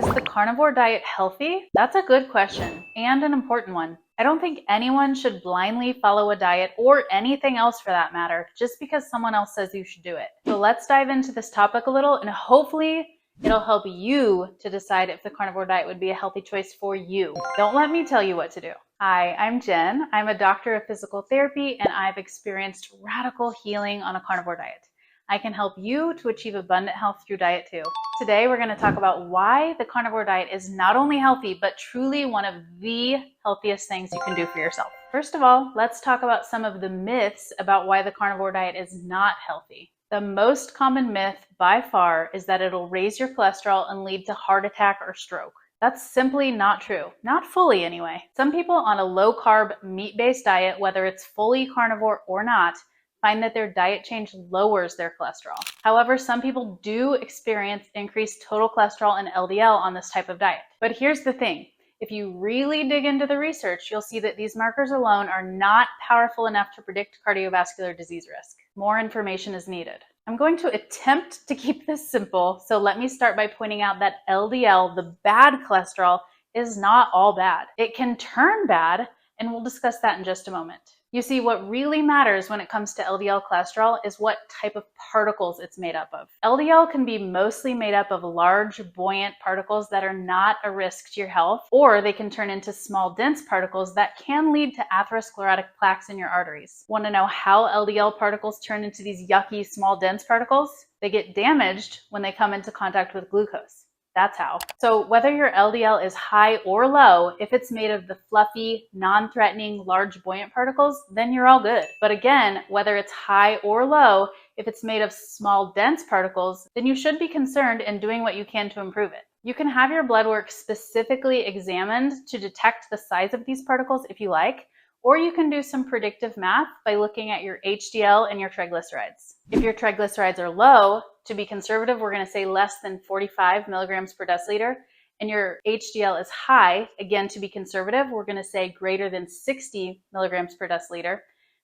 Is the carnivore diet healthy? That's a good question and an important one. I don't think anyone should blindly follow a diet or anything else for that matter just because someone else says you should do it. So let's dive into this topic a little and hopefully it'll help you to decide if the carnivore diet would be a healthy choice for you. Don't let me tell you what to do. Hi, I'm Jen. I'm a doctor of physical therapy and I've experienced radical healing on a carnivore diet. I can help you to achieve abundant health through diet too. Today, we're going to talk about why the carnivore diet is not only healthy, but truly one of the healthiest things you can do for yourself. First of all, let's talk about some of the myths about why the carnivore diet is not healthy. The most common myth by far is that it'll raise your cholesterol and lead to heart attack or stroke. That's simply not true. Not fully anyway. Some people on a low-carb, meat-based diet, whether it's fully carnivore or not, find that their diet change lowers their cholesterol. However, some people do experience increased total cholesterol and LDL on this type of diet. But here's the thing. If you really dig into the research, you'll see that these markers alone are not powerful enough to predict cardiovascular disease risk. More information is needed. I'm going to attempt to keep this simple, so let me start by pointing out that LDL, the bad cholesterol, is not all bad. It can turn bad, and we'll discuss that in just a moment. You see, what really matters when it comes to LDL cholesterol is what type of particles it's made up of. LDL can be mostly made up of large, buoyant particles that are not a risk to your health, or they can turn into small, dense particles that can lead to atherosclerotic plaques in your arteries. Want to know how LDL particles turn into these yucky, small, dense particles? They get damaged when they come into contact with glucose. That's how. So whether your LDL is high or low, if it's made of the fluffy, non-threatening, large buoyant particles, then you're all good. But again, whether it's high or low, if it's made of small, dense particles, then you should be concerned and doing what you can to improve it. You can have your blood work specifically examined to detect the size of these particles if you like, or you can do some predictive math by looking at your HDL and your triglycerides. If your triglycerides are low, to be conservative, we're going to say less than 45 milligrams per deciliter, and your HDL is high, again, to be conservative, we're going to say greater than 60 milligrams per deciliter,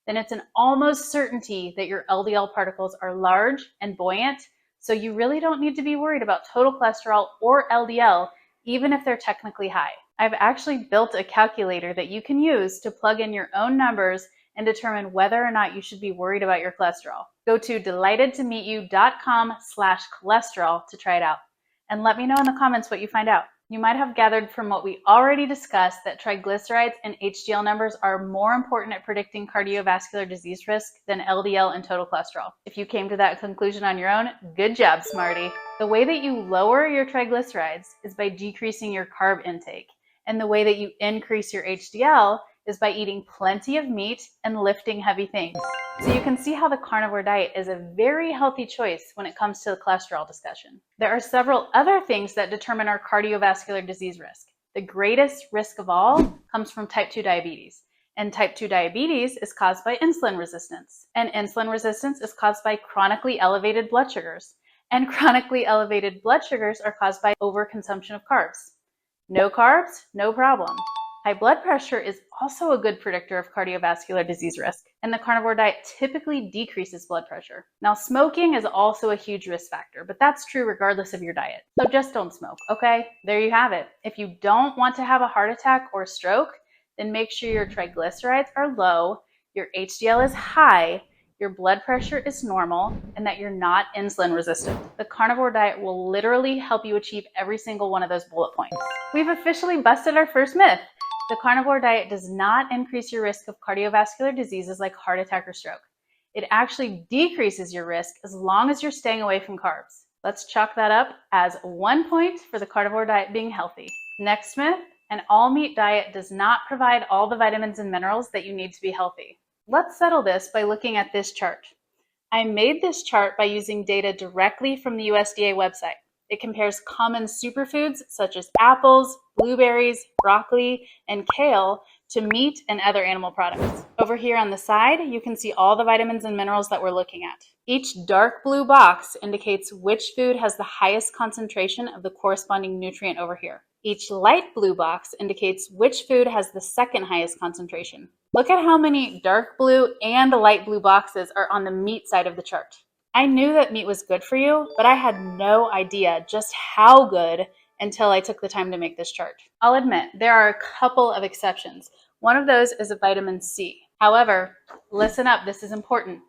then it's an almost certainty that your LDL particles are large and buoyant, so you really don't need to be worried about total cholesterol or LDL, even if they're technically high. I've actually built a calculator that you can use to plug in your own numbers and determine whether or not you should be worried about your cholesterol. Go to delightedtomeetyou.com/cholesterol to try it out. And let me know in the comments what you find out. You might have gathered from what we already discussed that triglycerides and HDL numbers are more important at predicting cardiovascular disease risk than LDL and total cholesterol. If you came to that conclusion on your own, good job, smarty. The way that you lower your triglycerides is by decreasing your carb intake. And the way that you increase your HDL is by eating plenty of meat and lifting heavy things. So you can see how the carnivore diet is a very healthy choice when it comes to the cholesterol discussion. There are several other things that determine our cardiovascular disease risk. The greatest risk of all comes from type 2 diabetes. And type 2 diabetes is caused by insulin resistance. And insulin resistance is caused by chronically elevated blood sugars. And chronically elevated blood sugars are caused by overconsumption of carbs. No carbs, no problem. High blood pressure is also a good predictor of cardiovascular disease risk, and the carnivore diet typically decreases blood pressure. Now, smoking is also a huge risk factor, but that's true regardless of your diet. So just don't smoke, okay? There you have it. If you don't want to have a heart attack or stroke, then make sure your triglycerides are low, your HDL is high, your blood pressure is normal, and that you're not insulin resistant. The carnivore diet will literally help you achieve every single one of those bullet points. We've officially busted our first myth. The carnivore diet does not increase your risk of cardiovascular diseases like heart attack or stroke. It actually decreases your risk as long as you're staying away from carbs. Let's chalk that up as 1 point for the carnivore diet being healthy. Next myth, an all-meat diet does not provide all the vitamins and minerals that you need to be healthy. Let's settle this by looking at this chart. I made this chart by using data directly from the USDA website. It compares common superfoods such as apples, blueberries, broccoli, and kale to meat and other animal products. Over here on the side, you can see all the vitamins and minerals that we're looking at. Each dark blue box indicates which food has the highest concentration of the corresponding nutrient over here. Each light blue box indicates which food has the second highest concentration. Look at how many dark blue and light blue boxes are on the meat side of the chart. I knew that meat was good for you, but I had no idea just how good until I took the time to make this chart. I'll admit, there are a couple of exceptions. One of those is vitamin C. However, listen up, this is important.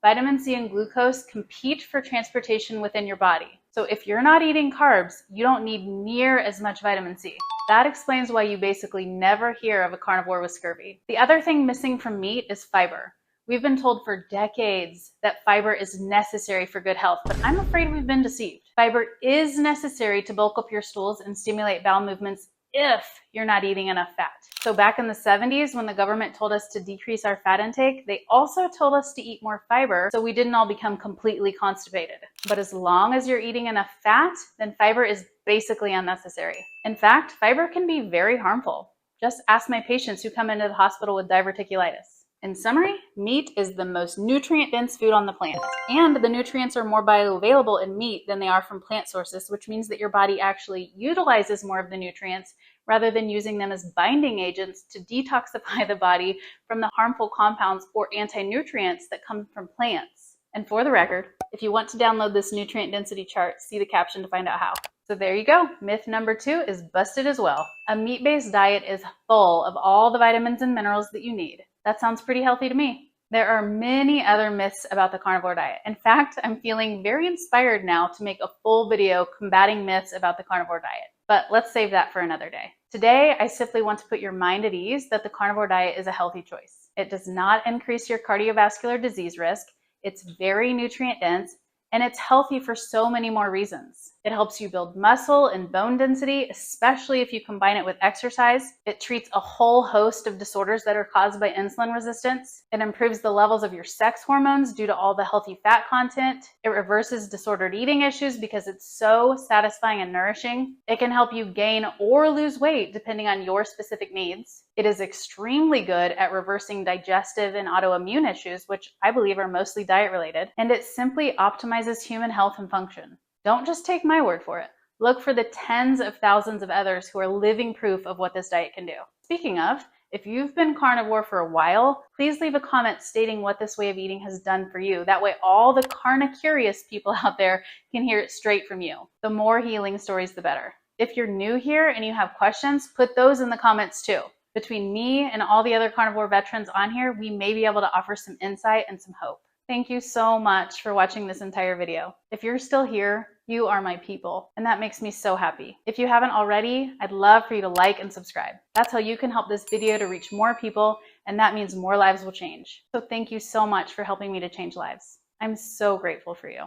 Vitamin C and glucose compete for transportation within your body. So if you're not eating carbs, you don't need near as much vitamin C. That explains why you basically never hear of a carnivore with scurvy. The other thing missing from meat is fiber. We've been told for decades that fiber is necessary for good health, but I'm afraid we've been deceived. Fiber is necessary to bulk up your stools and stimulate bowel movements if you're not eating enough fat. So back in the 70s, when the government told us to decrease our fat intake, they also told us to eat more fiber so we didn't all become completely constipated. But as long as you're eating enough fat, then fiber is basically unnecessary. In fact, fiber can be very harmful. Just ask my patients who come into the hospital with diverticulitis. In summary, meat is the most nutrient-dense food on the planet, and the nutrients are more bioavailable in meat than they are from plant sources, which means that your body actually utilizes more of the nutrients rather than using them as binding agents to detoxify the body from the harmful compounds or anti-nutrients that come from plants. And for the record, if you want to download this nutrient density chart, see the caption to find out how. So there you go. Myth number 2 is busted as well. A meat-based diet is full of all the vitamins and minerals that you need. That sounds pretty healthy to me. There are many other myths about the carnivore diet. In fact, I'm feeling very inspired now to make a full video combating myths about the carnivore diet. But let's save that for another day. Today, I simply want to put your mind at ease that the carnivore diet is a healthy choice. It does not increase your cardiovascular disease risk. It's very nutrient dense, and it's healthy for so many more reasons. It helps you build muscle and bone density, especially if you combine it with exercise. It treats a whole host of disorders that are caused by insulin resistance. It improves the levels of your sex hormones due to all the healthy fat content. It reverses disordered eating issues because it's so satisfying and nourishing. It can help you gain or lose weight depending on your specific needs. It is extremely good at reversing digestive and autoimmune issues, which I believe are mostly diet related. And it simply optimizes human health and function. Don't just take my word for it. Look for the tens of thousands of others who are living proof of what this diet can do. Speaking of, if you've been carnivore for a while, please leave a comment stating what this way of eating has done for you. That way all the carni-curious people out there can hear it straight from you. The more healing stories, the better. If you're new here and you have questions, put those in the comments too. Between me and all the other carnivore veterans on here, we may be able to offer some insight and some hope. Thank you so much for watching this entire video. If you're still here, you are my people, and that makes me so happy. If you haven't already, I'd love for you to like and subscribe. That's how you can help this video to reach more people, and that means more lives will change. So thank you so much for helping me to change lives. I'm so grateful for you.